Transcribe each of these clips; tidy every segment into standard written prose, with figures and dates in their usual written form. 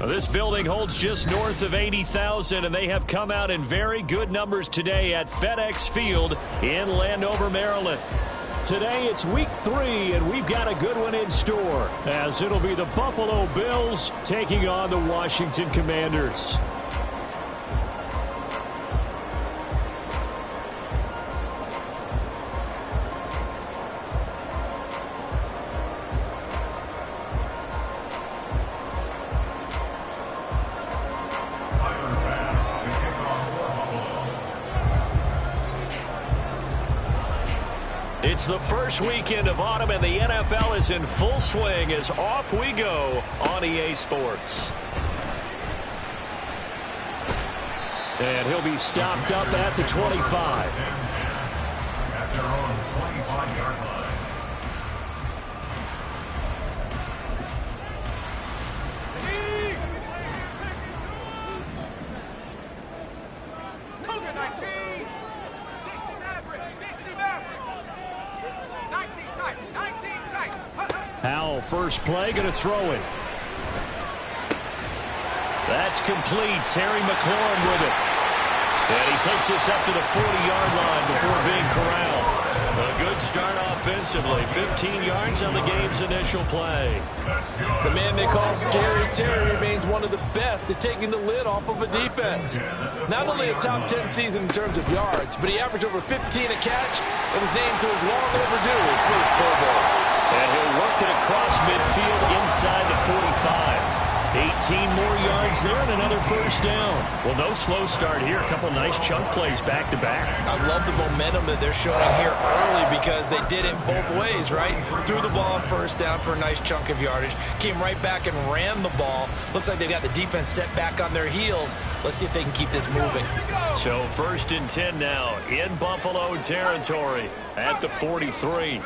This building holds just north of 80,000, and they have come out in very good numbers today at FedEx Field in Landover, Maryland. Today it's week 3, and we've got a good one in store, as it'll be the Buffalo Bills taking on the Washington Commanders. It's the first weekend of autumn, and the NFL is in full swing as off we go on EA Sports. And he'll be stopped up at the 25. At their own 25-yard line. Howell, first play, going to throw it. That's complete. Terry McLaurin with it. And he takes this up to the 40-yard line before being corralled. A good start offensively. 15 yards on the game's initial play. The man they call Scary Terry remains one of the best at taking the lid off of a defense. Not only a top 10 season in terms of yards, but he averaged over 15 a catch and was named to his long overdue first Pro Bowl. And he'll work it across midfield inside the 45. 18 more yards there and another first down. Well, no slow start here. A couple nice chunk plays back-to-back. I love the momentum that they're showing here early because they did it both ways, right? Threw the ball on first down for a nice chunk of yardage. Came right back and ran the ball. Looks like they got the defense set back on their heels. Let's see if they can keep this moving. So 1st and 10 now in Buffalo territory at the 43.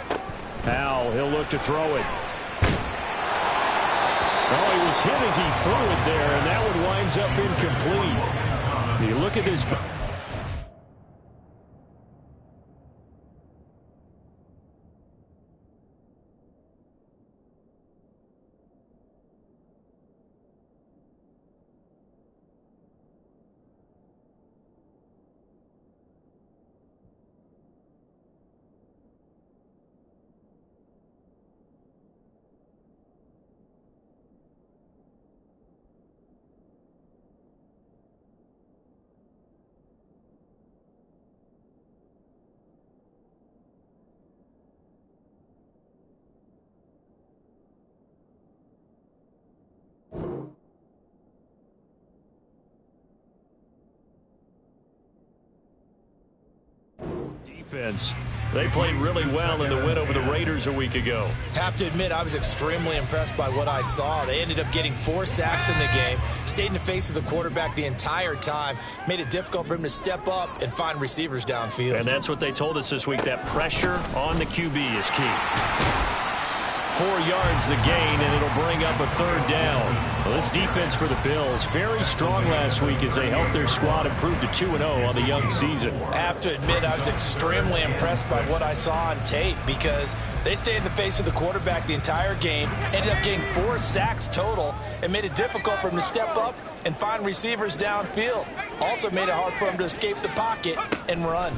Howell, he'll look to throw it. Oh, he was hit as he threw it there, and that one winds up incomplete. You look at this. Defense. They played really well in the win over the Raiders a week ago. Have to admit, I was extremely impressed by what I saw. They ended up getting 4 sacks in the game, stayed in the face of the quarterback the entire time, made it difficult for him to step up and find receivers downfield. And that's what they told us this week, that pressure on the QB is key. 4 yards the gain, and it'll bring up a 3rd down. Well, this defense for the Bills, very strong last week as they helped their squad improve to 2-0 on the young season. I have to admit, I was extremely impressed by what I saw on tape because they stayed in the face of the quarterback the entire game, ended up getting 4 sacks total, and made it difficult for him to step up and find receivers downfield. Also made it hard for him to escape the pocket and run.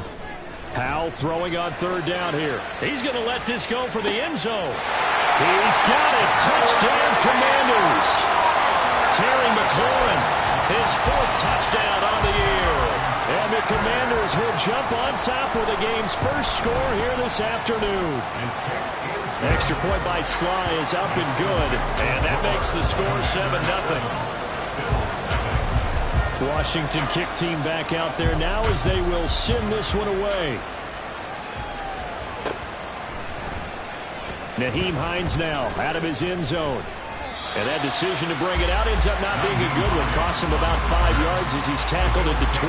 Howell throwing on 3rd down here. He's going to let this go for the end zone. He's got it. Touchdown, Commanders. Terry McLaurin, his 4th touchdown on the year. And the Commanders will jump on top with the game's first score here this afternoon. Extra point by Sly is up and good. And that makes the score 7-0. Washington kick team back out there now as they will send this one away. Nyheim Hines now out of his end zone. And that decision to bring it out ends up not being a good one. Costs him about 5 yards as he's tackled at the 20.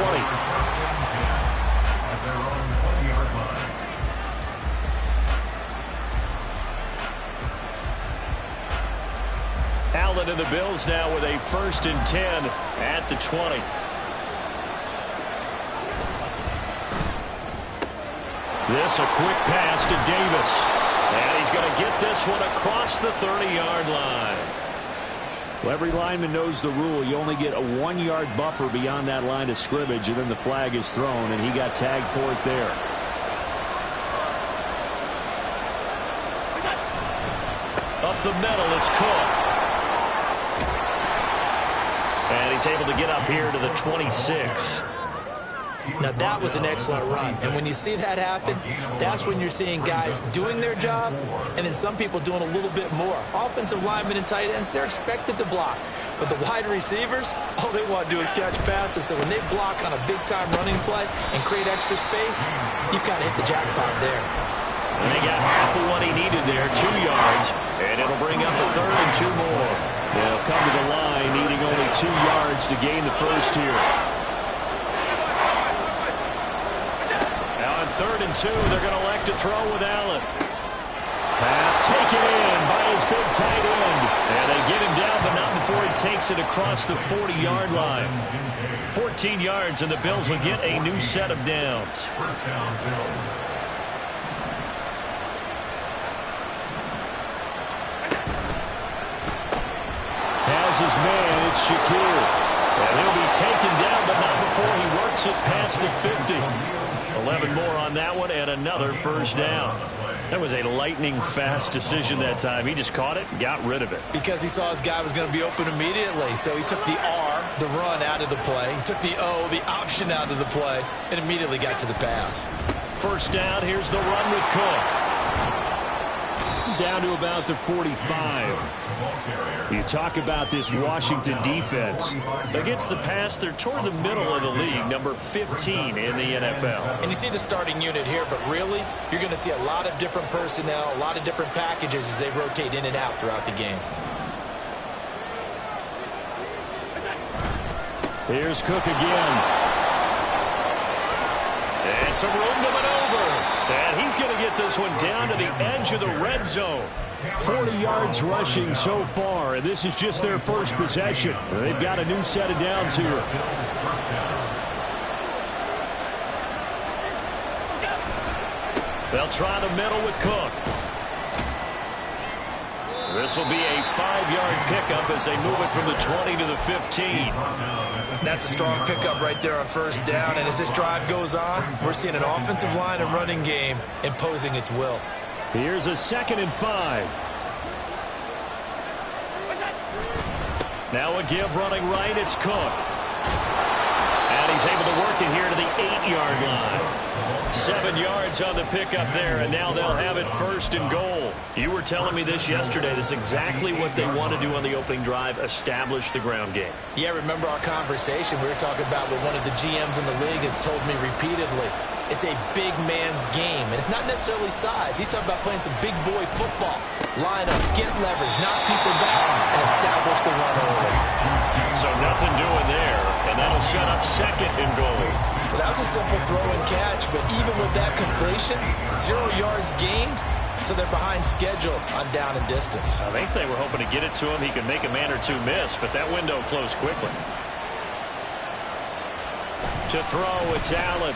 Allen and the Bills now with a 1st and 10 at the 20. This a quick pass to Davis. And he's going to get this one across the 30-yard line. Well, every lineman knows the rule. You only get a 1-yard buffer beyond that line of scrimmage, and then the flag is thrown, and he got tagged for it there. Up the middle, it's Cook. And he's able to get up here to the 26. Now, that was an excellent run. And when you see that happen, that's when you're seeing guys doing their job and then some people doing a little bit more. Offensive linemen and tight ends, they're expected to block. But the wide receivers, all they want to do is catch passes. So when they block on a big-time running play and create extra space, you've kind of hit the jackpot there. And they got half of what he needed there, 2 yards. And it'll bring up a 3rd and 2 more. They'll come to the line needing only 2 yards to gain the first here. Now on 3rd and 2, they're going to elect to throw with Allen. Pass taken in by his big tight end. And they get him down, but not before he takes it across the 40-yard line. 14 yards, and the Bills will get a new set of downs. Has his man, it's Shakir. And he'll be taken down, but not before he works it past the 50. 11 more on that one, and another first down. That was a lightning-fast decision that time. He just caught it and got rid of it. Because he saw his guy was going to be open immediately. So he took the R, the run, out of the play. He took the O, the option, out of the play, and immediately got to the pass. First down, here's the run with Cook. Down to about the 45. You talk about this Washington defense. Against the pass, they're toward the middle of the league, number 15 in the NFL. And you see the starting unit here, but really, you're going to see a lot of different personnel, a lot of different packages as they rotate in and out throughout the game. Here's Cook again. And some room to maneuver. And he's going to get this one down to the edge of the red zone. 40 yards rushing so far, and this is just their first possession. They've got a new set of downs here. They'll try the middle with Cook. This will be a 5-yard pickup as they move it from the 20 to the 15. That's a strong pickup right there on first down. And as this drive goes on, we're seeing an offensive line and running game imposing its will. Here's a 2nd and 5. Now a give running right. It's Cook. And he's able to work it here to the 8-yard line. 7 yards on the pickup there, and now they'll have it 1st and goal. You were telling me this yesterday. This is exactly what they want to do on the opening drive, establish the ground game. Yeah, remember our conversation we were talking about with one of the GMs in the league has told me repeatedly. It's a big man's game, and it's not necessarily size. He's talking about playing some big boy football. Line up, get leverage, knock people down, and establish the run early. So nothing doing there, and that'll set up 2nd and goal. Well, that was a simple throw and catch, but even with that completion, 0 yards gained, so they're behind schedule on down and distance. I think they were hoping to get it to him. He could make a man or two miss, but that window closed quickly. To throw, it's Allen.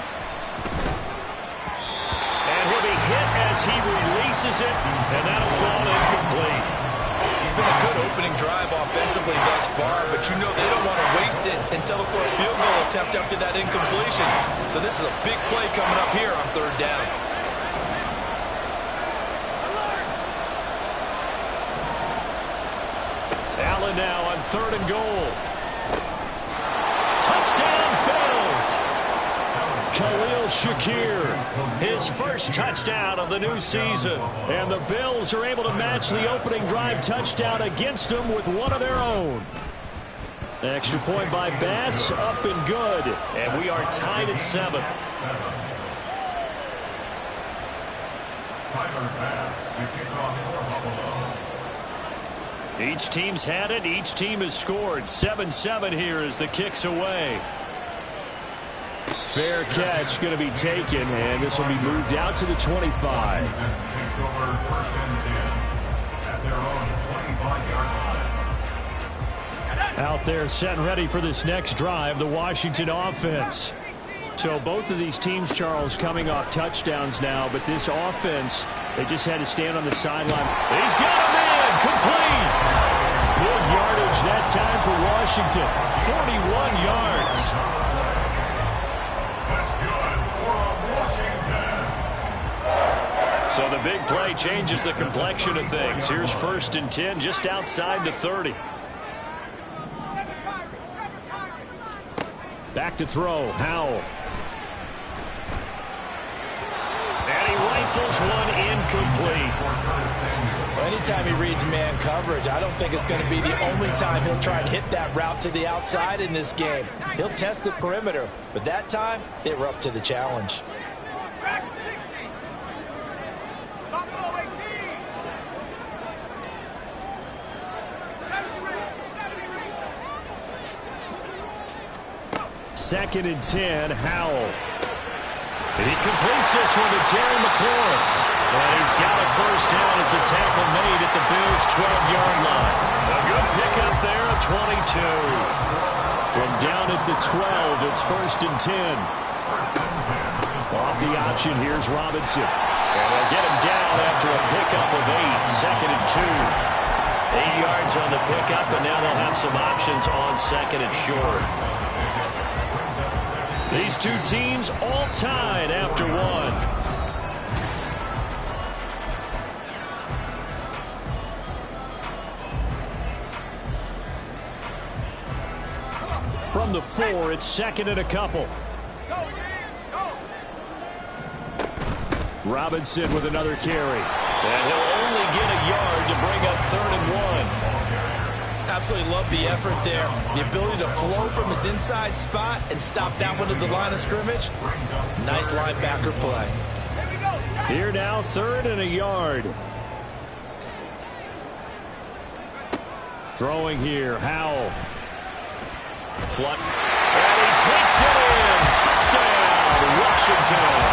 And he'll be hit as he releases it, and that'll fall incomplete. It's been a good opening drive offensively thus far, but you know they don't want to waste it and settle for a field goal attempt after that incompletion. So this is a big play coming up here on 3rd down. Allen now on 3rd and goal. Touchdown, Bills! Khalil Shakir, his first touchdown of the new season. And the Bills are able to match the opening drive touchdown against them with one of their own. Extra point by Bass, up and good. And we are tied at 7. Each team's had it. Each team has scored. 7-7 here as the kick's away. Fair catch going to be taken, and this will be moved out to the 25. Out there set and ready for this next drive, the Washington offense. So both of these teams, Charles, coming off touchdowns now, but this offense, they just had to stand on the sideline. He's got him in, complete. Good yardage yardage that time for Washington. 41 yards. So the big play changes the complexion of things. Here's 1st and 10 just outside the 30. Back to throw. Howell. And he rifles one incomplete. Well, anytime he reads man coverage, I don't think it's going to be the only time he'll try and hit that route to the outside in this game. He'll test the perimeter, but that time they were up to the challenge. Second and 10, Howell. He completes this one to Terry McLaurin. And he's got a first down as a tackle made at the Bills' 12-yard line. A good pickup there at 22. From down at the 12, it's 1st and 10. Off the option, here's Robinson. And they'll get him down after a pickup of 8. 2nd and 2. 8 yards on the pickup, and now they'll have some options on 2nd and short. These two teams all tied after one. From the 4, it's 2nd and a couple. Robinson with another carry. And he'll only get a yard to bring up 3rd and 1. Absolutely love the effort there. The ability to flow from his inside spot and stop that one at the line of scrimmage. Nice linebacker play. Here now, 3rd and a yard. Throwing here, Howell. Flutt. And he takes it in. Touchdown, Washington.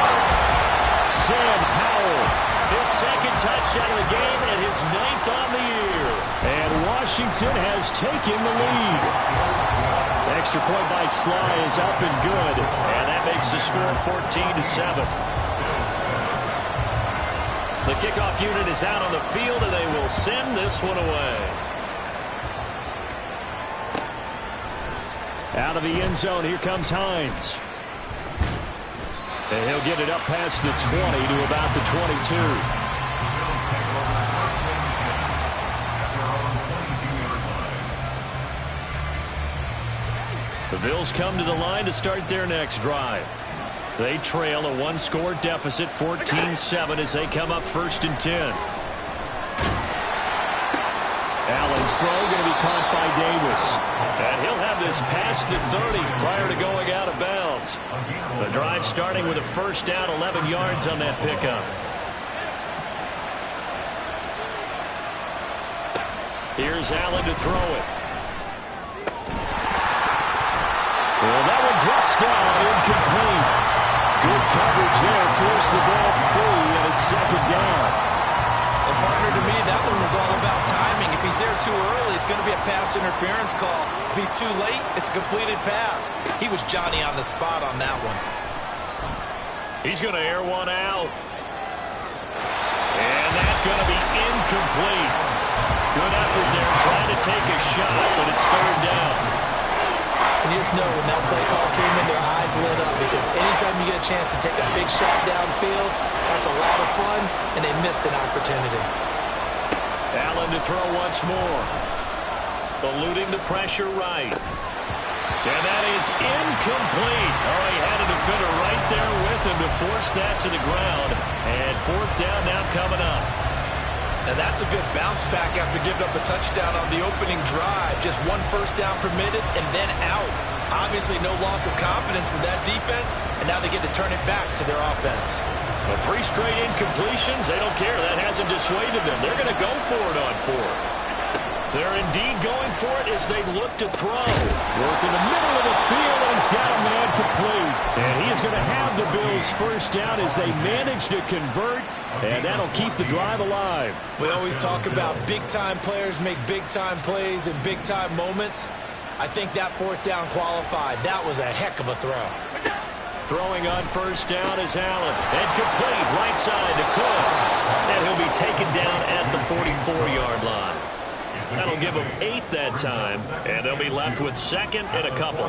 Sam Howell. His 2nd touchdown of the game and his 9th on the year. And Washington has taken the lead. Extra point by Sly is up and good. And that makes the score 14-7. The kickoff unit is out on the field, and they will send this one away. Out of the end zone, here comes Hines. And he'll get it up past the 20 to about the 22. The Bills come to the line to start their next drive. They trail a one-score deficit, 14-7, as they come up 1st and 10. Allen's throw going to be caught by Davis. And he'll have this past the 30 prior to going out of bounds. The drive starting with a first down, 11 yards on that pickup. Here's Allen to throw it. Well, that one drops down, incomplete. Good coverage there, forced the ball free, and it's 2nd down. And partner, to me, that one was all about timing. If he's there too early, it's going to be a pass interference call. If he's too late, it's a completed pass. He was Johnny on the spot on that one. He's going to air one out. And that's going to be incomplete. Good effort there, trying to take a shot, but it's 3rd down. And you just know when that play call came in, their eyes lit up, because anytime you get a chance to take a big shot downfield, that's a lot of fun, and they missed an opportunity. Allen to throw once more. Eluding the pressure right. And that is incomplete. Oh, he had a defender right there with him to force that to the ground. And 4th down now coming up. Now that's a good bounce back after giving up a touchdown on the opening drive. Just one first down permitted and then out. Obviously no loss of confidence with that defense, and now they get to turn it back to their offense. Well, 3 straight incompletions, they don't care. That hasn't dissuaded them. They're going to go for it on 4th. They're indeed going for it as they look to throw. Work in the middle of the field, and he's got a man complete. And he is going to have the Bills first down as they manage to convert, and that'll keep the drive alive. We always talk about big-time players make big-time plays in big-time moments. I think that 4th down qualified. That was a heck of a throw. Throwing on first down is Allen. And complete, right side to Cook. And he'll be taken down at the 44-yard line. That'll give them 8 that time, and they'll be left with second and a couple.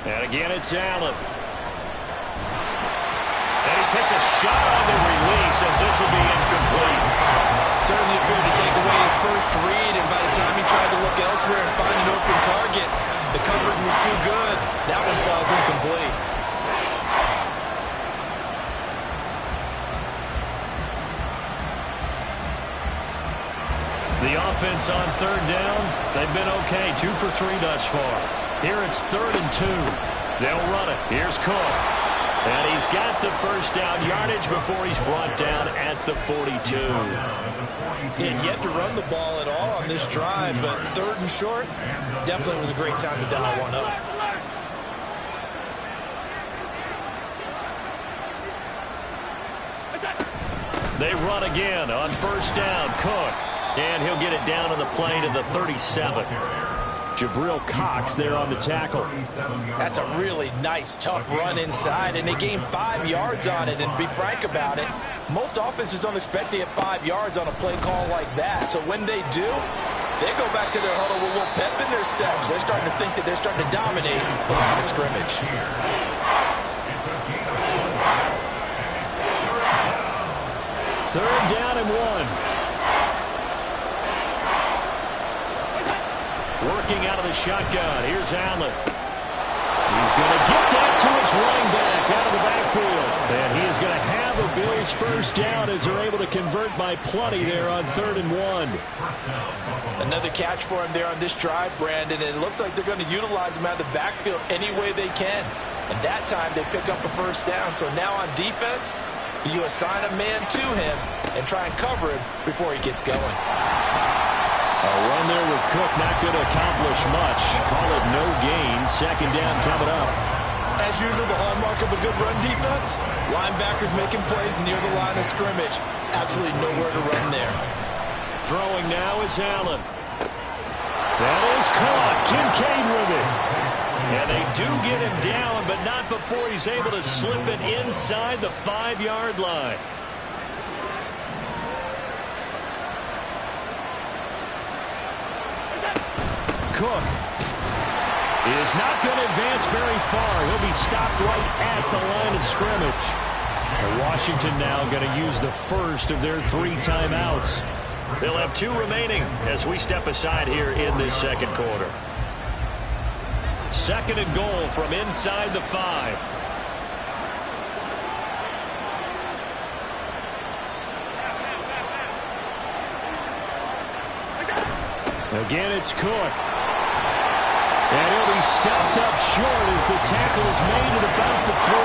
And again, it's Allen. And he takes a shot on the release as this will be incomplete. Certainly appeared to take away his first read, and by the time he tried to look elsewhere and find an open target, the coverage was too good. That one falls incomplete. The offense on third down, they've been okay. 2 for 3 thus far. Here it's 3rd and 2. They'll run it. Here's Cook. And he's got the first down yardage before he's brought down at the 42. He had yet to run the ball at all on this drive, but 3rd and short definitely was a great time to dial one up. They run again on first down. Cook. And he'll get it down on the play to the 37. Jabril Cox there on the tackle. That's a really nice, tough run inside, and they gained 5 yards on it. And to be frank about it, most offenses don't expect to get 5 yards on a play call like that. So when they do, they go back to their huddle with a little pep in their steps. They're starting to think that they're starting to dominate the line of scrimmage. 3rd down and 1. Working out of the shotgun. Here's Allen. He's going to get that to his running back out of the backfield. And he is going to have a Bills first down as they're able to convert by plenty there on 3rd and 1. Another catch for him there on this drive, Brandon. And it looks like they're going to utilize him out of the backfield any way they can. And that time they pick up a first down. So now on defense, you assign a man to him and try and cover him before he gets going. A run there with Cook, not going to accomplish much. Call it no gain. 2nd down coming up. As usual, the hallmark of a good run defense, linebackers making plays near the line of scrimmage. Absolutely nowhere to run there. Throwing now is Allen. That is caught. Kincaid with it. And they do get him down, but not before he's able to slip it inside the 5-yard line. Cook is not going to advance very far. He'll be stopped right at the line of scrimmage. And Washington now going to use the first of their 3 timeouts. They'll have 2 remaining as we step aside here in this second quarter. 2nd and goal from inside the 5. Again, it's Cook. And he'll be stopped up short as the tackle is made at about the 3.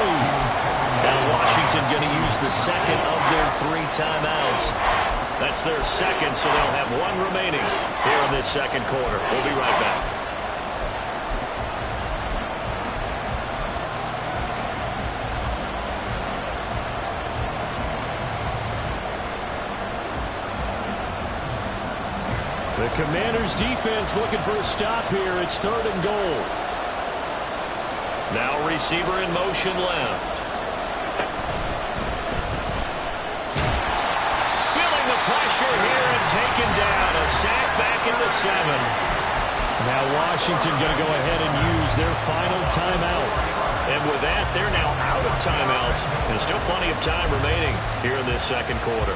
Now Washington going to use the second of their 3 timeouts. That's their second, so they'll have 1 remaining here in this second quarter. We'll be right back. The Commanders' defense looking for a stop here. It's 3rd and goal. Now receiver in motion left. Feeling the pressure here and taken down. A sack back at the 7. Now Washington going to go ahead and use their final timeout. And with that, they're now out of timeouts. And still plenty of time remaining here in this second quarter.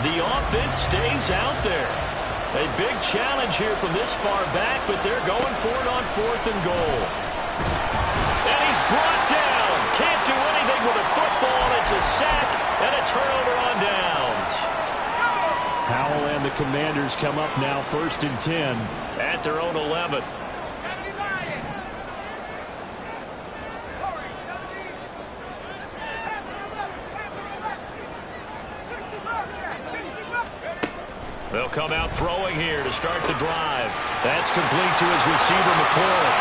The offense stays out there. A big challenge here from this far back, but they're going for it on 4th and goal. And he's brought down. Can't do anything with a football. It's a sack and a turnover on downs. Howell and the Commanders come up now 1st and 10 at their own 11. They'll come out throwing here to start the drive. That's complete to his receiver, McLaurin.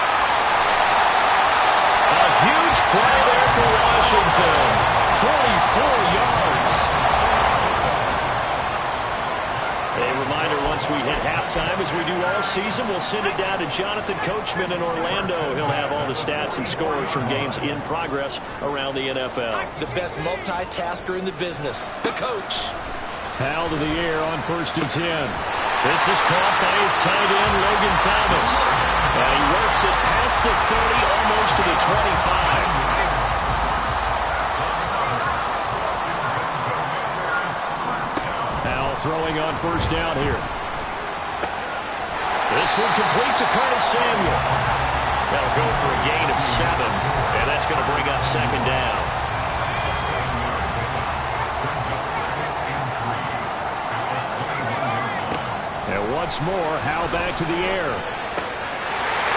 A huge play there for Washington. 44 yards. once we hit halftime, as we do all season, we'll send it down to Jonathan Coachman in Orlando. He'll have all the stats and scores from games in progress around the NFL. The best multitasker in the business, the coach. Foul to the air on 1st and 10. This is caught by his tight end, Logan Thomas. And he works it past the 30, almost to the 25. Throwing on 1st down here. This one complete to Curtis Samuel. That'll go for a gain of 7, and that's going to bring up 2nd down. And once more, Howe back to the air.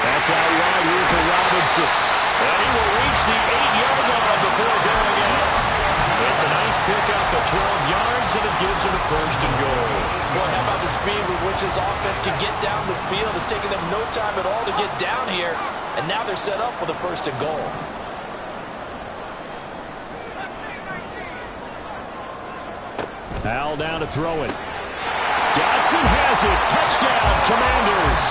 That's out wide here for Robinson. And he will reach the 8-yard line before going out. It's a nice pickup at 12 yards, and it gives him a 1st and goal. Boy, how about the speed with which this offense can get down the field? It's taken them no time at all to get down here, and now they're set up with a 1st and goal. Al down to throw it. Dodson has it. Touchdown, Commanders.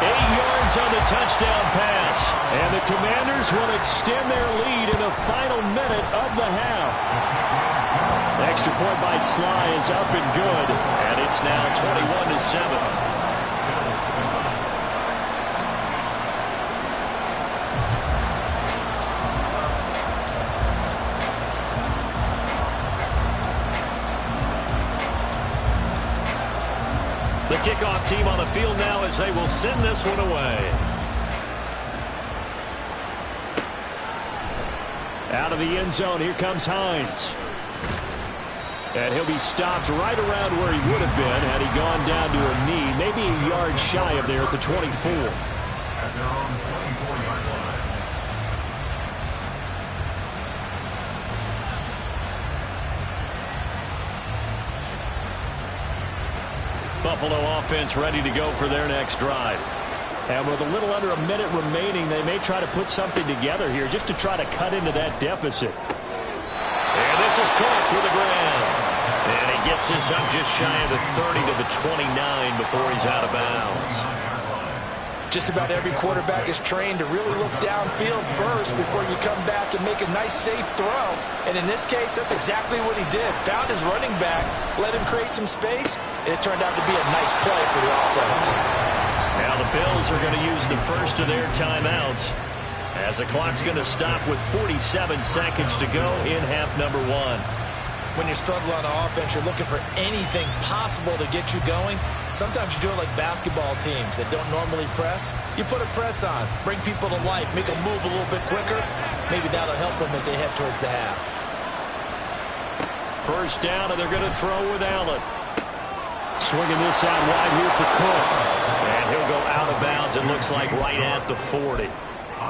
8 yards on the touchdown pass. And the Commanders will extend their lead in the final minute of the half. The extra point by Sly is up and good. And it's now 21-7. The kickoff team on the field now as they will send this one away. Out of the end zone, here comes Hines. And he'll be stopped right around where he would have been had he gone down to a knee, maybe a yard shy of there at the 24. Buffalo offense ready to go for their next drive. And with a little under a minute remaining, they may try to put something together here just to try to cut into that deficit. And this is Cook with a grab. And he gets this up just shy of the 30 to the 29 before he's out of bounds. Just about every quarterback is trained to really look downfield first before you come back and make a nice, safe throw. And in this case, that's exactly what he did. Found his running back, let him create some space, and it turned out to be a nice play for the offense. Now the Bills are going to use the first of their timeouts as the clock's going to stop with 47 seconds to go in half number 1. When you struggle on offense, you're looking for anything possible to get you going. Sometimes you do it like basketball teams that don't normally press. You put a press on, bring people to life, make them move a little bit quicker. Maybe that'll help them as they head towards the half. 1st down, and they're going to throw with Allen. Swinging this out wide here for Cook. And he'll go out of bounds, it looks like right at the 40.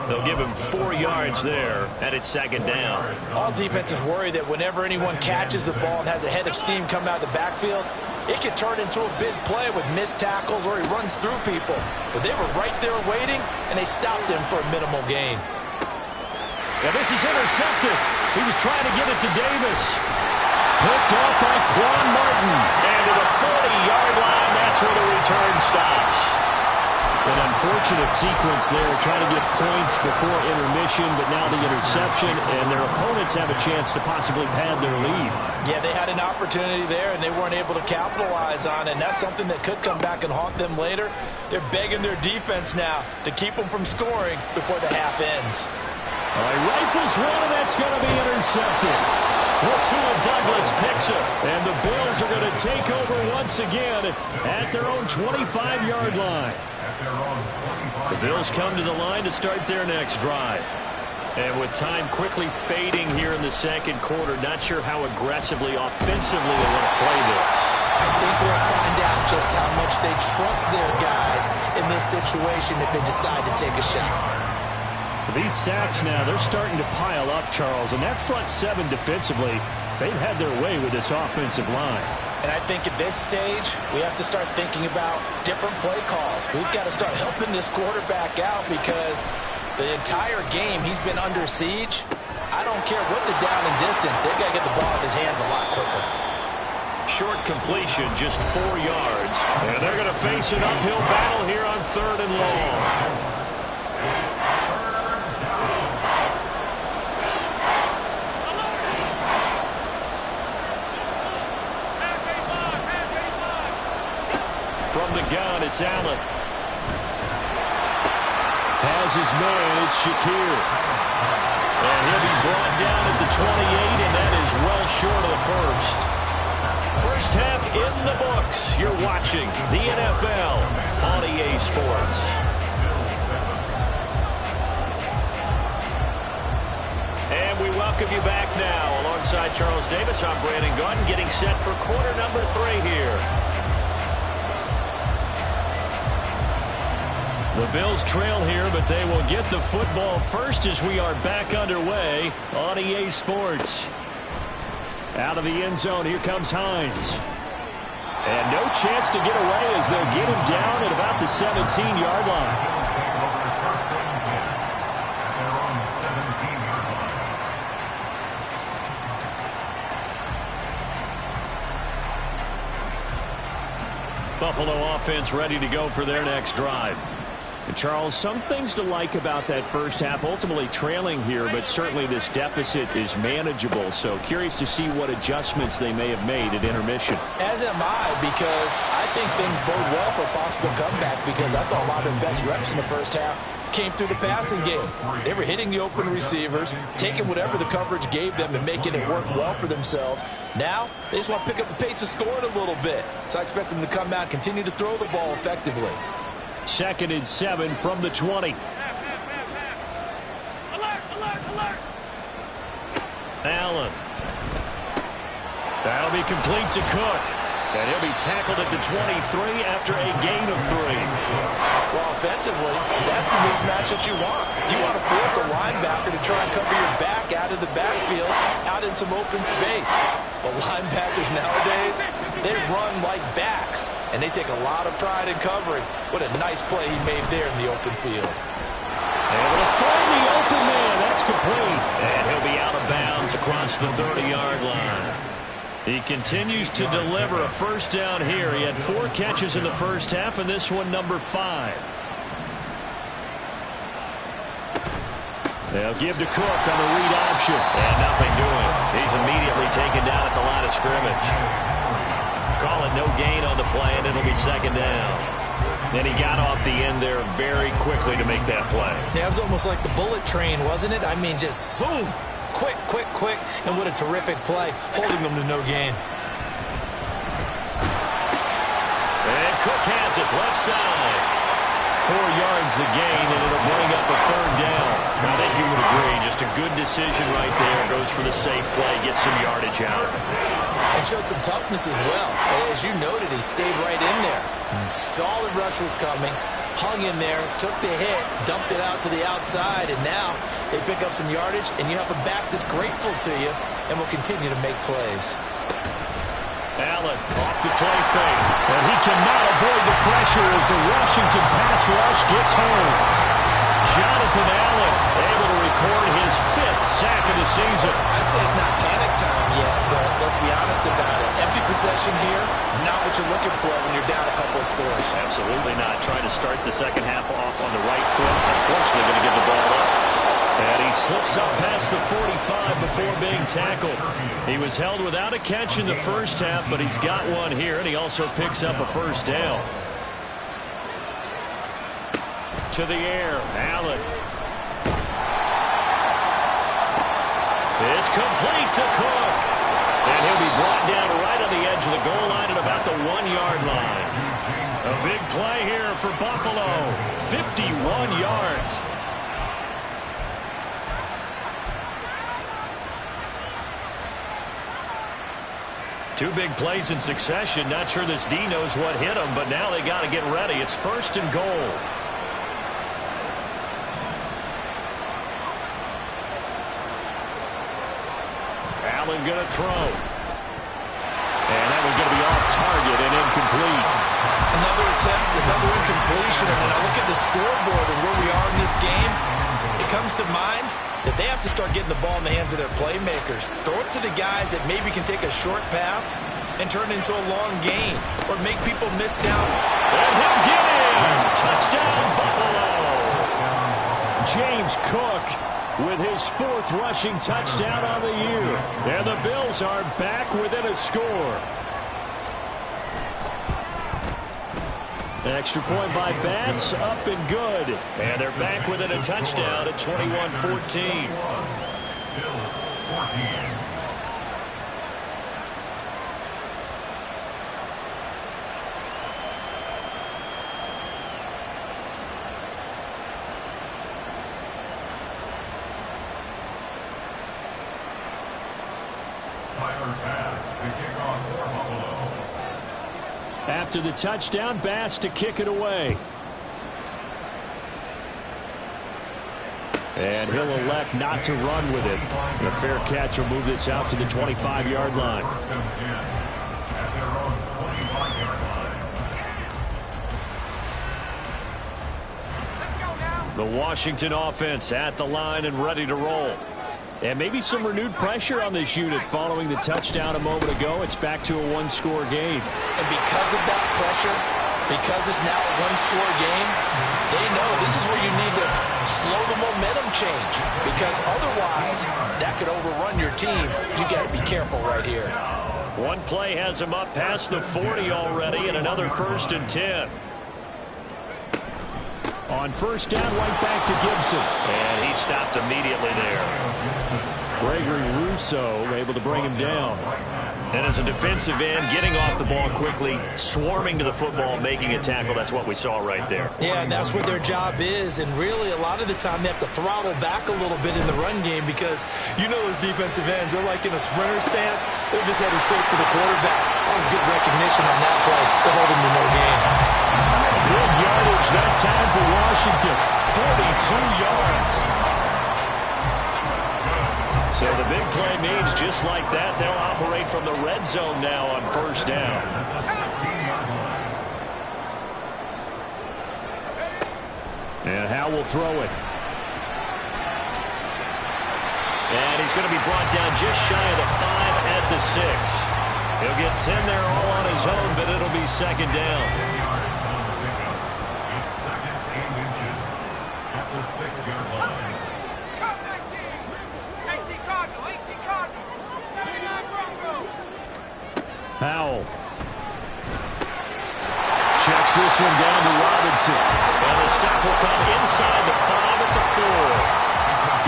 They'll give him 4 yards there, and it's 2nd down. All defenses worry that whenever anyone catches the ball and has a head of steam coming out of the backfield, it can turn into a big play with missed tackles or he runs through people. But they were right there waiting, and they stopped him for a minimal gain. Now this is intercepted. He was trying to get it to Davis. Picked off by Quan Martin. And to the 40-yard line, that's where the return stops. An unfortunate sequence there, trying to get points before intermission, but now the interception, and their opponents have a chance to possibly pad their lead. Yeah, they had an opportunity there, and they weren't able to capitalize on it, and that's something that could come back and haunt them later. They're begging their defense now to keep them from scoring before the half ends. All right, rifles one, and that's going to be intercepted. Rasul Douglas picks it, and the Bills are going to take over once again at their own 25-yard line. The Bills come to the line to start their next drive. And with time quickly fading here in the second quarter, not sure how aggressively, offensively they want to play this. I think we'll find out just how much they trust their guys in this situation if they decide to take a shot. These sacks now, they're starting to pile up, Charles. And that front 7 defensively, they've had their way with this offensive line. And I think at this stage, we have to start thinking about different play calls. We've got to start helping this quarterback out because the entire game he's been under siege. I don't care what the down and distance. They've got to get the ball in his hands a lot quicker. short completion, just 4 yards. And they're going to face an uphill battle here on 3rd and long. From the gun, it's Allen. Has his man, it's Shakir. And he'll be brought down at the 28, and that is well short of the first. First half in the books. You're watching the NFL on EA Sports. And we welcome you back now. Alongside Charles Davis, I'm Brandon Gaudin, getting set for quarter number 3 here. The Bills trail here, but they will get the football first as we are back underway on EA Sports. Out of the end zone, here comes Hines. And no chance to get away as they'll get him down at about the 17-yard line. Buffalo offense ready to go for their next drive. And Charles, some things to like about that first half, ultimately trailing here, but certainly this deficit is manageable. So curious to see what adjustments they may have made at intermission. As am I, because I think things bode well for a possible comeback, because I thought a lot of their best reps in the first half came through the passing game. They were hitting the open receivers, taking whatever the coverage gave them and making it work well for themselves. Now, they just want to pick up the pace of scoring a little bit. So I expect them to come out and continue to throw the ball effectively. 2nd and 7 from the 20. Allen. That'll be complete to Cook. And he'll be tackled at the 23 after a gain of 3. Well, offensively, that's the mismatch that you want. You want to force a linebacker to try and cover your back out of the backfield, out in some open space. The linebackers nowadays, they run like backs, and they take a lot of pride in covering. What a nice play he made there in the open field. Able to find the open man. That's complete. And he'll be out of bounds across the 30-yard line. He continues to deliver a first down here. He had 4 catches in the first half, and this one number 5. They'll give to Cook on the read option. And nothing doing. He's immediately taken down at the line of scrimmage. Call it no gain on the play, and it'll be 2nd down. And he got off the end there very quickly to make that play. Yeah, it was almost like the bullet train, wasn't it? I mean, just zoom. Quick, quick, quick, and what a terrific play, holding them to no gain. And Cook has it, left side. 4 yards the gain, and it'll bring up a 3rd down. I think you would agree, just a good decision right there. Goes for the safe play, gets some yardage out. And showed some toughness as well. As you noted, he stayed right in there. Solid rush was coming. Hung in there, took the hit, dumped it out to the outside, and now they pick up some yardage, and you have a back that's grateful to you and will continue to make plays. Allen off the play fake, and he cannot avoid the pressure as the Washington pass rush gets home. Jonathan Allen able to record his 5th sack of the season. I'd say it's not panic time yet, but let's be honest about it. Empty possession here, not what you're looking for when you're down a couple of scores. Absolutely not. Trying to start the second half off on the right foot. Unfortunately, going to give the ball up. And he slips up past the 45 before being tackled. He was held without a catch in the first half, but he's got one here, and he also picks up a first down. To the air, Allen. It's complete to Cook. And he'll be brought down right on the edge of the goal line at about the 1-yard line. A big play here for Buffalo. 51 yards. Two big plays in succession. Not sure this D knows what hit him, but now they got to get ready. It's 1st and goal. Allen going to throw. And that one's going to be off target and incomplete. Another attempt, another incompletion. And when I look at the scoreboard and where we are in this game, it comes to mind that they have to start getting the ball in the hands of their playmakers. Throw it to the guys that maybe can take a short pass and turn it into a long gain or make people miss down. And he'll get in. Touchdown, Buffalo. James Cook with his 4th rushing touchdown on the year. And the Bills are back within a score. An extra point by Bass, up and good. And they're back within a touchdown at 21-14. After the touchdown, Bass to kick it away. And he'll elect not to run with it. The fair catch will move this out to the 25-yard line. The Washington offense at the line and ready to roll. And maybe some renewed pressure on this unit following the touchdown a moment ago. It's back to a one-score game. And because of that pressure, because it's now a one-score game, they know this is where you need to slow the momentum change. Because otherwise, that could overrun your team. You got to be careful right here. One play has him up past the 40 already, and another 1st and 10. On 1st down, right back to Gibson. And he stopped immediately there. Gregory Rousseau able to bring him down. And as a defensive end, getting off the ball quickly, swarming to the football, making a tackle. That's what we saw right there. Yeah, and that's what their job is. And really, a lot of the time, they have to throttle back a little bit in the run game because you know those defensive ends, they're like in a sprinter stance. They're just headed straight for the quarterback. That was good recognition on that play to hold him to no gain. Good yardage that time for Washington. 42 yards. So the big play means just like that, they'll operate from the red zone now on 1st down. And Howe will throw it. And he's going to be brought down just shy of the 5 at the 6. He'll get 10 there all on his own, but it'll be 2nd down. Powell checks this one down to Robinson. And the stop will come inside the 5 at the 4.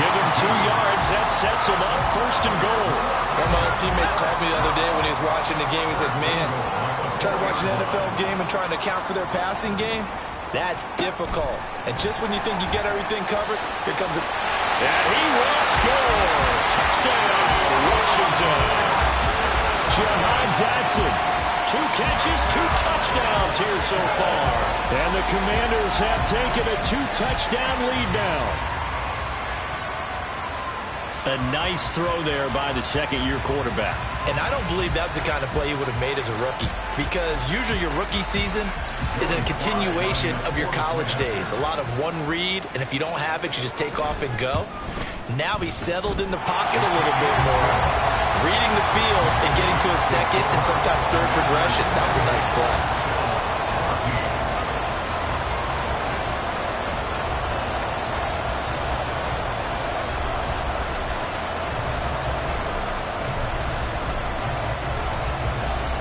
Give him 2 yards. That sets him up 1st and goal. One of my old teammates called me the other day when he was watching the game. He said, man, trying to watch an NFL game and trying to account for their passing game, that's difficult. And just when you think you get everything covered, here comes a... And he will score. Touchdown, Washington. Jahan Dotson, 2 catches, 2 touchdowns here so far. And the Commanders have taken a 2-touchdown lead now. A nice throw there by the 2nd-year quarterback. And I don't believe that was the kind of play he would have made as a rookie. Because usually your rookie season is a continuation of your college days. A lot of one read, and if you don't have it, you just take off and go. Now he's settled in the pocket a little bit more, reading the field and getting to a 2nd and sometimes 3rd progression. That was a nice play.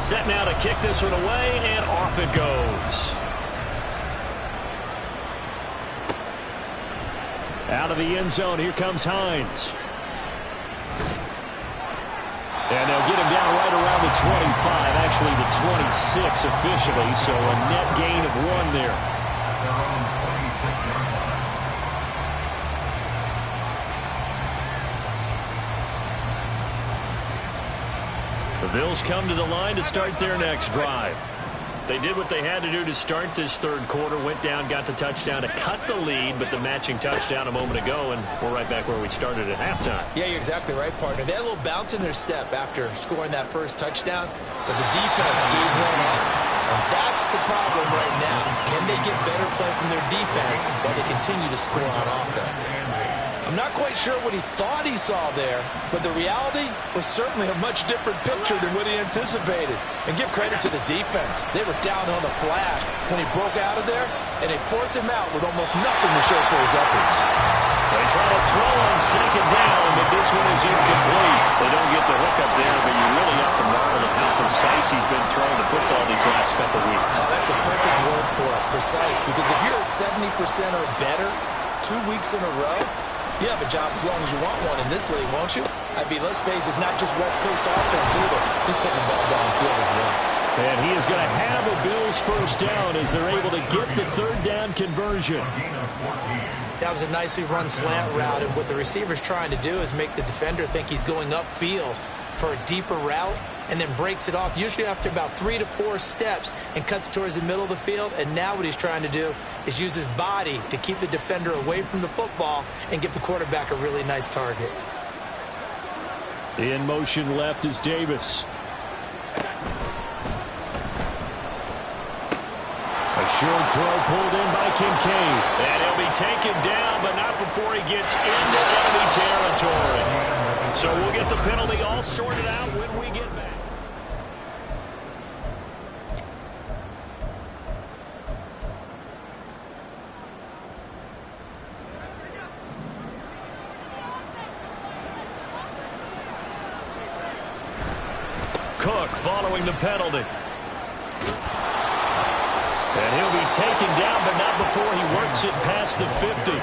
Set now to kick this one away, and off it goes. Out of the end zone, here comes Hines. And they'll get him down right around the 25, actually the 26 officially, so a net gain of 1 there. The Bills come to the line to start their next drive. They did what they had to do to start this 3rd quarter, went down, got the touchdown to cut the lead, but the matching touchdown a moment ago, and we're right back where we started at halftime. Yeah, you're exactly right, partner. They had a little bounce in their step after scoring that 1st touchdown, but the defense gave one up, and that's the problem right now. Can they get better play from their defense while they continue to score on offense. I'm not quite sure what he thought he saw there, but the reality was certainly a much different picture than what he anticipated. And give credit to the defense. They were down on the flash when he broke out of there, and they forced him out with almost nothing to show for his efforts. They try to throw on second down, but this one is incomplete. They don't get the hook up there, but you really have to marvel at how precise he's been throwing the football these last couple weeks. Oh, that's a perfect word for it, precise, because if you're at 70% or better 2 weeks in a row, you have a job as long as you want one in this league, won't you? I mean, let's face it, it's not just West Coast offense either. He's putting the ball downfield as well. And he is going to have a Bills first down as they're able to get the third down conversion. That was a nicely run slant route, and what the receiver's trying to do is make the defender think he's going upfield for a deeper route, and then breaks it off, usually after about 3 to 4 steps, and cuts towards the middle of the field. And now what he's trying to do is use his body to keep the defender away from the football and give the quarterback a really nice target. In motion left is Davis. A short throw pulled in by Kincaid. And he'll be taken down, but not before he gets into enemy territory. So we'll get the penalty all sorted out when we get back. Cook following the penalty. And he'll be taken down, but not before he works it past the 50.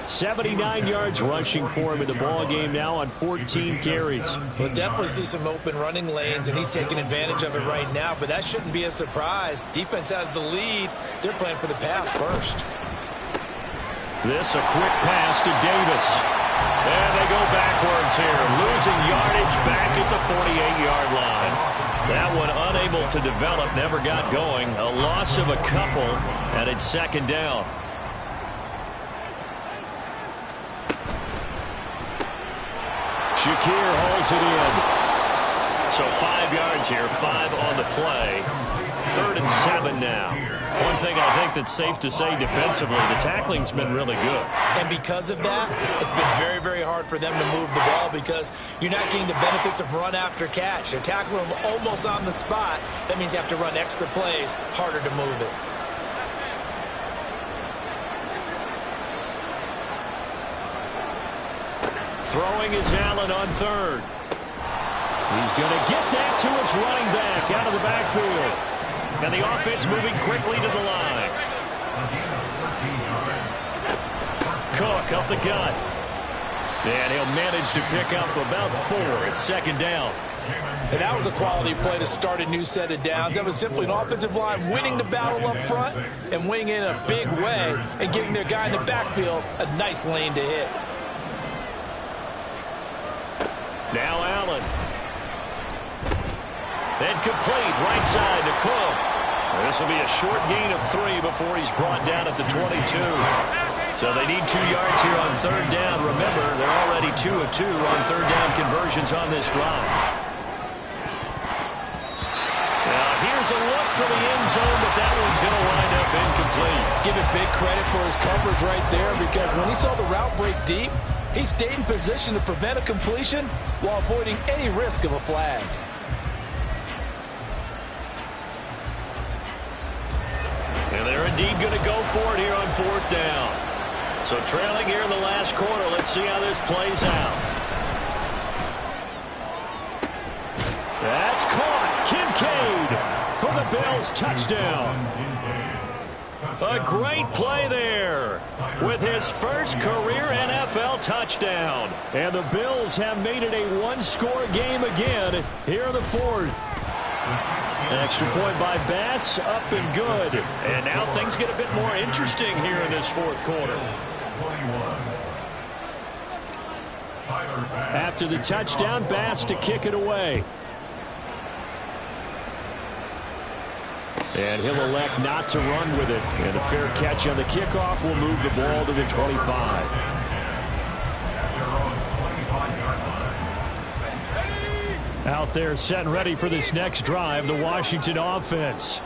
79 yards rushing for him in the ball game now on 14 carries. We'll definitely see some open running lanes, and he's taking advantage of it right now, but that shouldn't be a surprise. Defense has the lead. They're playing for the pass first. This a quick pass to Davis. And they go backwards here, losing yardage back at the 48-yard line. That one unable to develop, never got going. A loss of a couple, and it's second down. Shakir hauls it in. So 5 yards here, 5 on the play. 3rd and 7 now. One thing I think that's safe to say defensively, the tackling's been really good. And because of that, it's been very, very hard for them to move the ball because you're not getting the benefits of run after catch. They're tackling them almost on the spot. That means you have to run extra plays, harder to move it. Throwing is Allen on 3rd. He's going to get that to his running back out of the backfield. And the offense moving quickly to the line. Cook up the gut. And he'll manage to pick up about 4. It's second down. And that was a quality play to start a new set of downs. That was simply an offensive line winning the battle up front and winning in a big way and giving their guy in the backfield a nice lane to hit. Now Allen. Then complete right side to Cook. This will be a short gain of 3 before he's brought down at the 22. So they need 2 yards here on 3rd down. Remember, they're already 2 of 2 on 3rd down conversions on this drive. Now here's a look for the end zone, but that one's going to wind up incomplete. Give it big credit for his coverage right there because when he saw the route break deep, he stayed in position to prevent a completion while avoiding any risk of a flag. And they're indeed going to go for it here on 4th down. So trailing here in the last quarter. Let's see how this plays out. That's caught. Kincaid for the Bills touchdown. A great play there with his first career NFL touchdown. And the Bills have made it a one-score game again here in the 4th. An extra point by Bass, up and good. And now things get a bit more interesting here in this 4th quarter. After the touchdown, Bass to kick it away. And he'll elect not to run with it. And a fair catch on the kickoff will move the ball to the 25. Out there set and ready for this next drive, the Washington offense.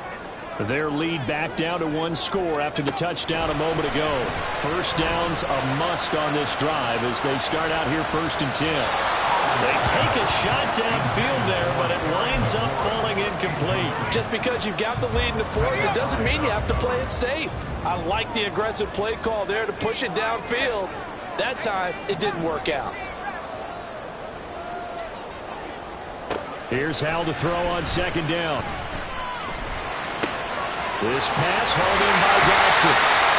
Their lead back down to one score after the touchdown a moment ago. First down's a must on this drive as they start out here 1st and 10. They take a shot downfield there, but it winds up falling incomplete. Just because you've got the lead in the fourth, it doesn't mean you have to play it safe. I like the aggressive play call there to push it downfield. That time, it didn't work out. Here's Hal to throw on 2nd down. This pass hauled in by Dotson.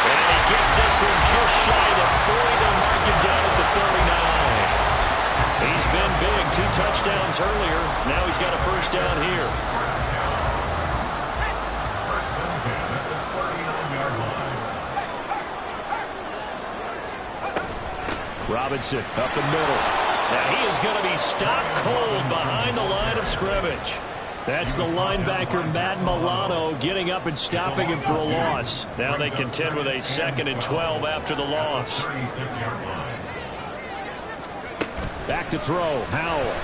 And he gets this one just shy of the 40. They'll mark him down at the 39. He's been big. 2 touchdowns earlier. Now he's got a first down here. Robinson up the middle. Now he is going to be stopped cold behind the line of scrimmage. That's the linebacker, Matt Milano, getting up and stopping him for a loss. Now they contend with a 2nd and 12 after the loss. Back to throw. Howell.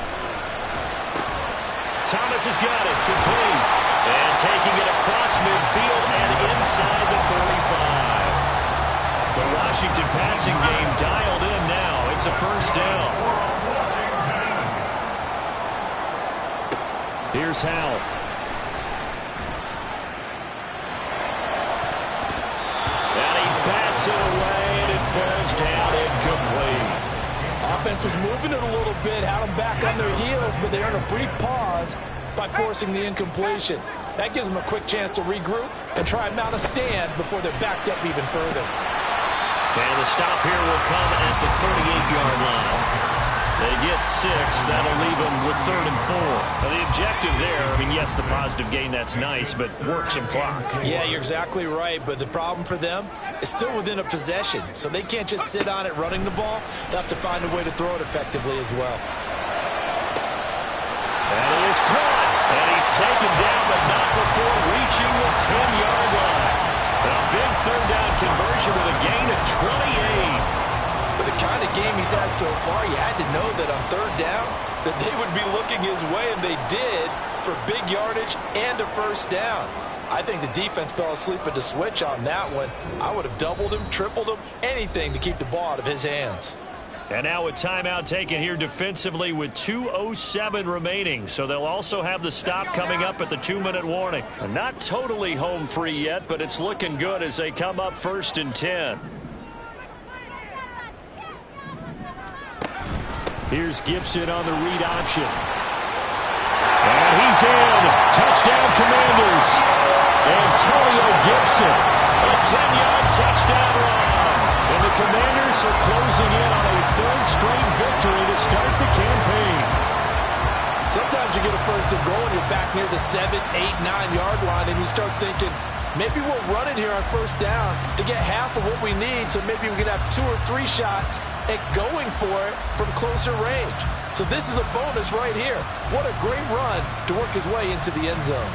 Thomas has got it. Complete. And taking it across midfield and inside the 45. The Washington passing game dialed in now. It's a first down. Here's Howell. And he bats it away, and it falls down incomplete. Offense was moving it a little bit, had them back on their heels, but they earned a brief pause by forcing the incompletion. That gives them a quick chance to regroup and try and mount a stand before they're backed up even further. And the stop here will come at the 38-yard line. They get 6. That'll leave them with 3rd and 4. Now, the objective there, I mean, yes, the positive gain, that's nice, but work some clock. Yeah, you're exactly right, but the problem for them is still within a possession, so they can't just sit on it running the ball. They'll have to find a way to throw it effectively as well. And it is caught, and he's taken down, but not before reaching the 10-yard line. A big 3rd down conversion with a gain of 28. With the kind of game he's had so far, you had to know that on 3rd down that they would be looking his way, and they did, for big yardage and a first down. I think the defense fell asleep at the switch on that one. I would have doubled him, tripled him, anything to keep the ball out of his hands. And now a timeout taken here defensively with 2:07 remaining. So they'll also have the stop coming up at the 2-minute warning. Not totally home free yet, but it's looking good as they come up 1st and 10. Here's Gibson on the read option. And he's in. Touchdown, Commanders. Antonio Gibson. A 10-yard touchdown run. And the Commanders are closing in on a 3rd straight victory to start the campaign. Sometimes you get a first and goal and you're back near the 7, 8, 9-yard line, and you start thinking, maybe we'll run it here on first down to get half of what we need, so maybe we can have 2 or 3 shots at going for it from closer range. So this is a bonus right here. What a great run to work his way into the end zone.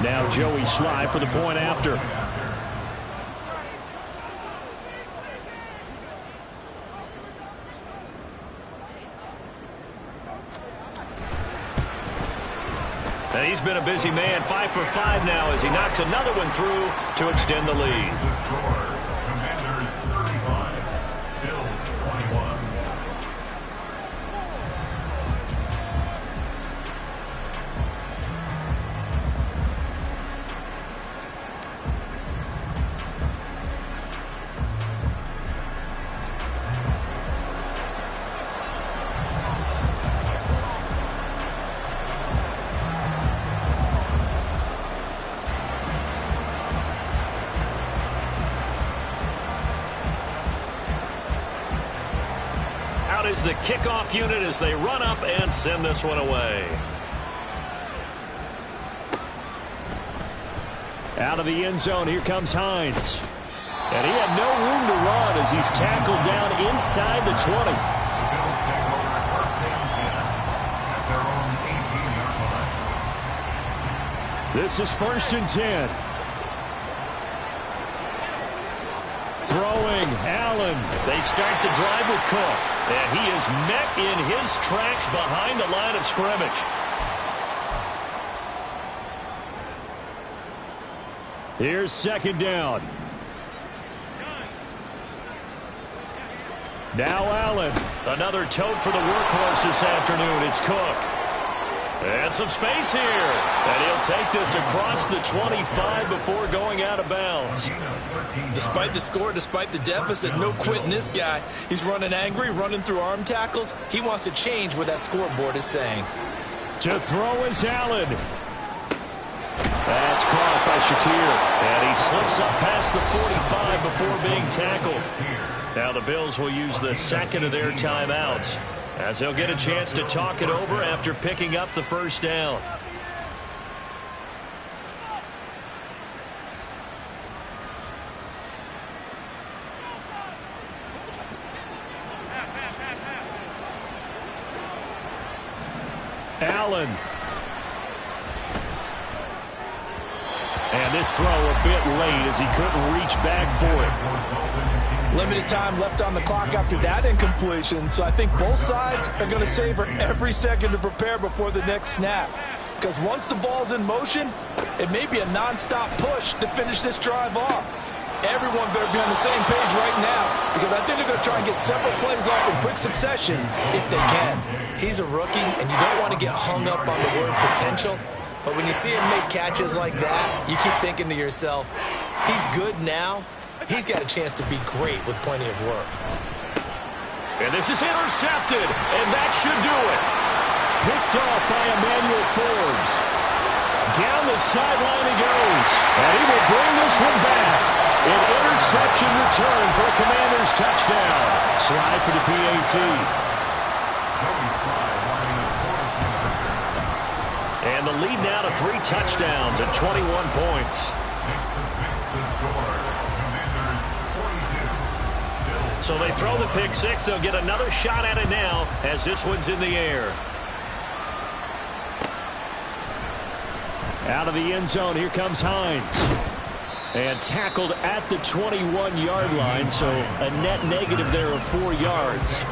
Now Joey Sly for the point after. And he's been a busy man, 5 for 5 now as he knocks another one through to extend the lead. Commanders 35, Bills 21. Is the kickoff unit as they run up and send this one away. Out of the end zone, here comes Hines. And he had no room to run as he's tackled down inside the 20. This is 1st and 10. Throwing, Allen. They start the drive with Cook. And he is met in his tracks behind the line of scrimmage. Here's second down. Now Allen. Another tote for the workhorse this afternoon. It's Cook. And some space here. And he'll take this across the 25 before going out of bounds. Despite the score, despite the deficit, no quitting this guy. He's running angry, running through arm tackles. He wants to change what that scoreboard is saying. To throw is Allen. That's caught by Shakir. And he slips up past the 45 before being tackled. Now the Bills will use the second of their timeouts, as they'll get a chance to talk it over after picking up the first down. Allen. And this throw a bit late as he couldn't reach back for it. Limited time left on the clock after that incompletion, so I think both sides are going to savor every second to prepare before the next snap. Because once the ball's in motion, it may be a nonstop push to finish this drive off. Everyone better be on the same page right now, because I think they're going to try and get several plays off in quick succession if they can. He's a rookie, and you don't want to get hung up on the word potential. But when you see him make catches like that, you keep thinking to yourself, he's good now. He's got a chance to be great with plenty of work. And this is intercepted, and that should do it. Picked off by Emmanuel Forbes. Down the sideline he goes, and he will bring this one back. An interception return for a Commanders touchdown. Slide for the PAT. And the lead now to 3 touchdowns and 21 points. So they throw the pick six. They'll get another shot at it now as this one's in the air. Out of the end zone, here comes Hines. And tackled at the 21-yard line, so a net negative there of 4 yards.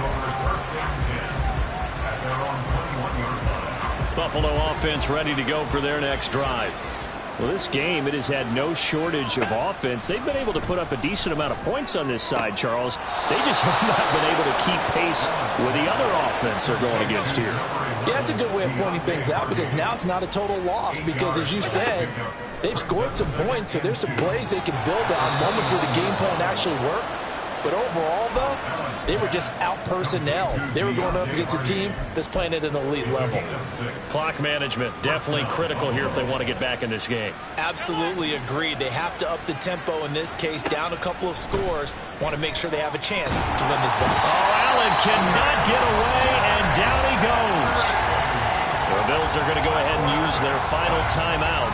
Buffalo offense ready to go for their next drive. Well, this game, it has had no shortage of offense. They've been able to put up a decent amount of points on this side, Charles. They just have not been able to keep pace with the other offense they're going against here. Yeah, that's a good way of pointing things out, because now it's not a total loss, because as you said, they've scored some points, so there's some plays they can build on, moments where the game plan actually worked. But overall, though, they were just out-personnel. They were going up against a team that's playing at an elite level. Clock management, definitely critical here if they want to get back in this game. Absolutely agreed. They have to up the tempo in this case, down a couple of scores, want to make sure they have a chance to win this ball. Oh, Allen cannot get away, and down he goes. The Bills are going to go ahead and use their final timeout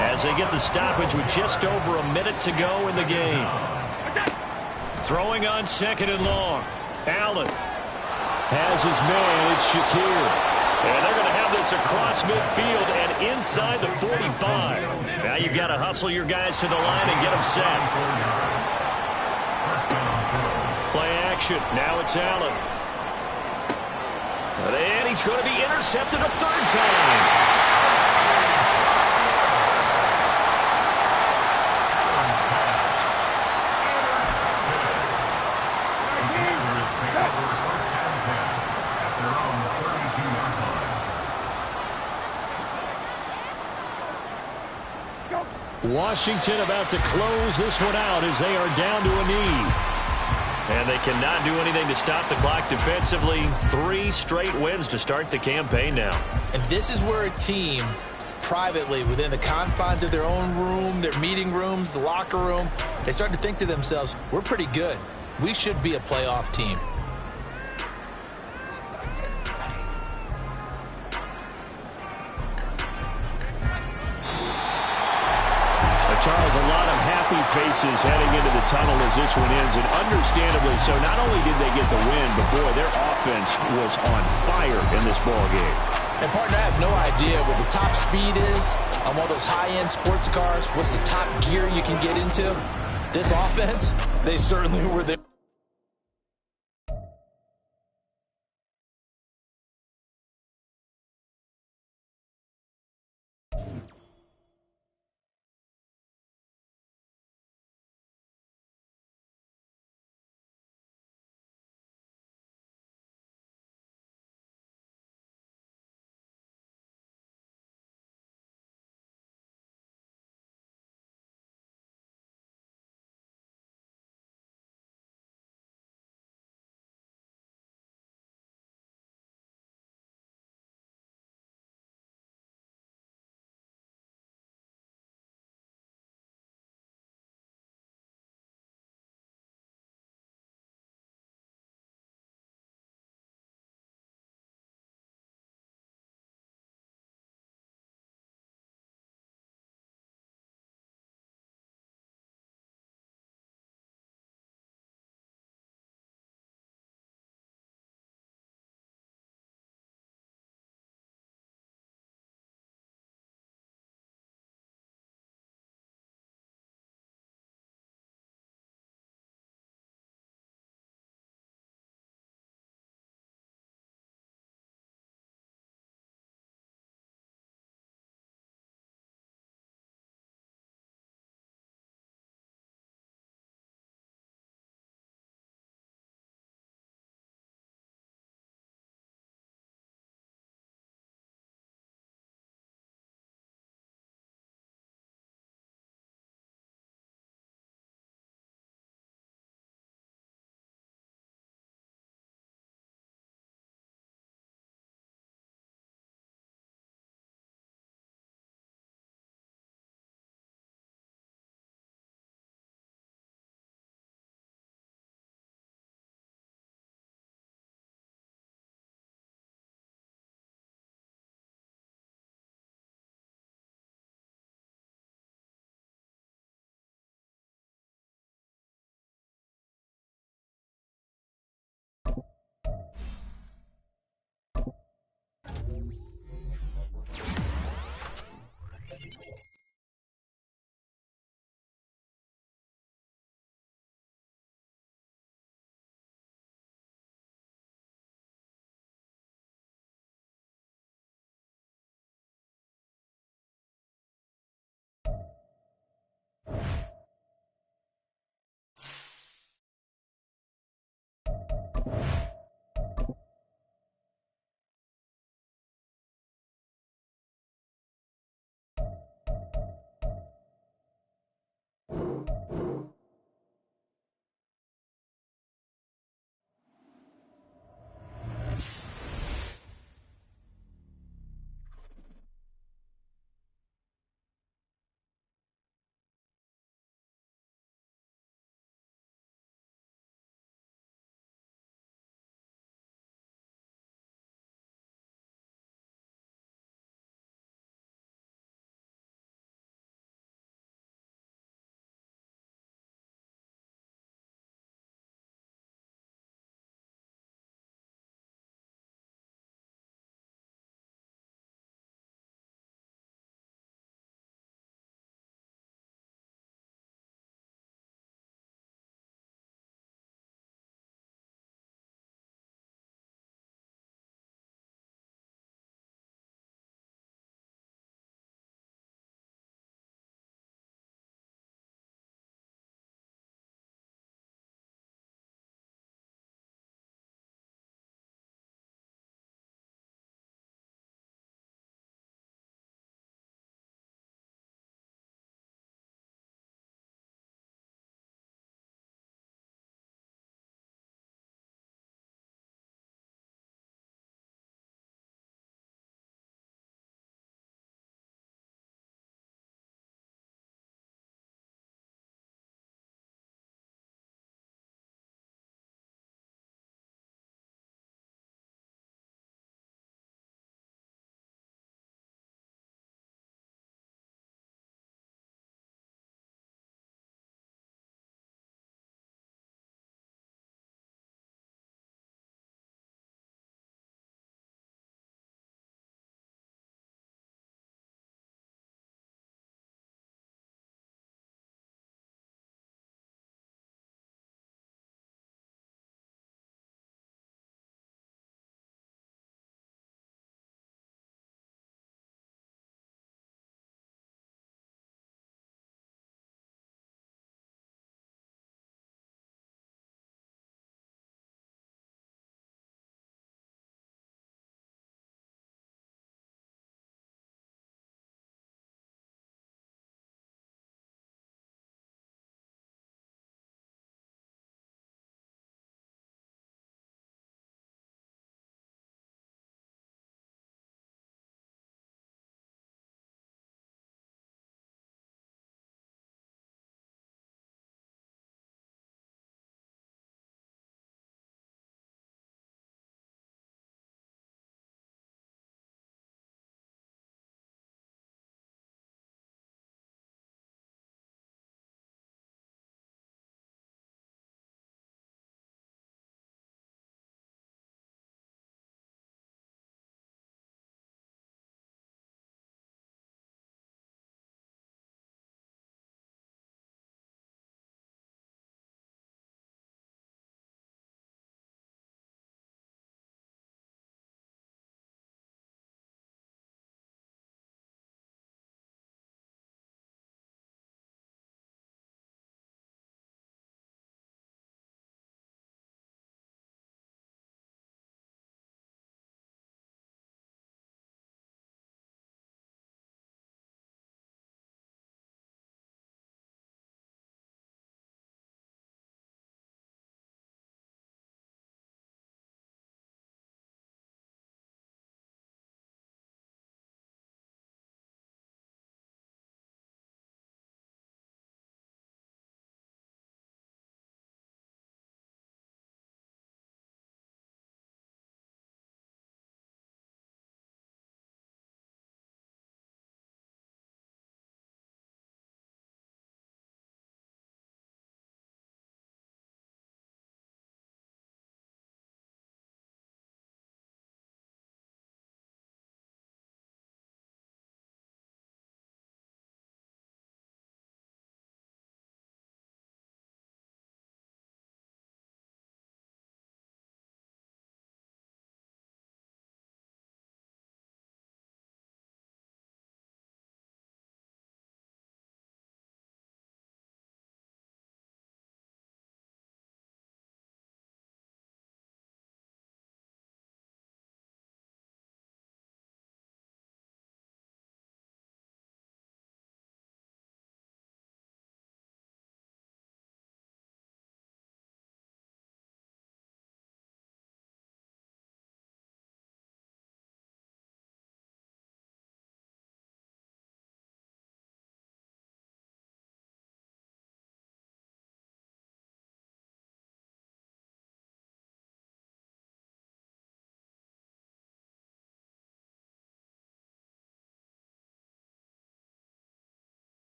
as they get the stoppage with just over a minute to go in the game. Throwing on second and long. Allen has his man. It's Shakir. And they're going to have this across midfield and inside the 45. Now you've got to hustle your guys to the line and get them set. Play action. Now it's Allen. And he's going to be intercepted a third time. Washington about to close this one out as they are down to a knee. And they cannot do anything to stop the clock defensively. 3 straight wins to start the campaign now. And this is where a team, privately, within the confines of their own room, their meeting rooms, the locker room, they start to think to themselves, we're pretty good. We should be a playoff team. Charles, a lot of happy faces heading into the tunnel as this one ends, and understandably so. Not only did they get the win, but boy, their offense was on fire in this ball game. And partner, I have no idea what the top speed is on one of those high-end sports cars. What's the top gear you can get into? This offense, they certainly were there.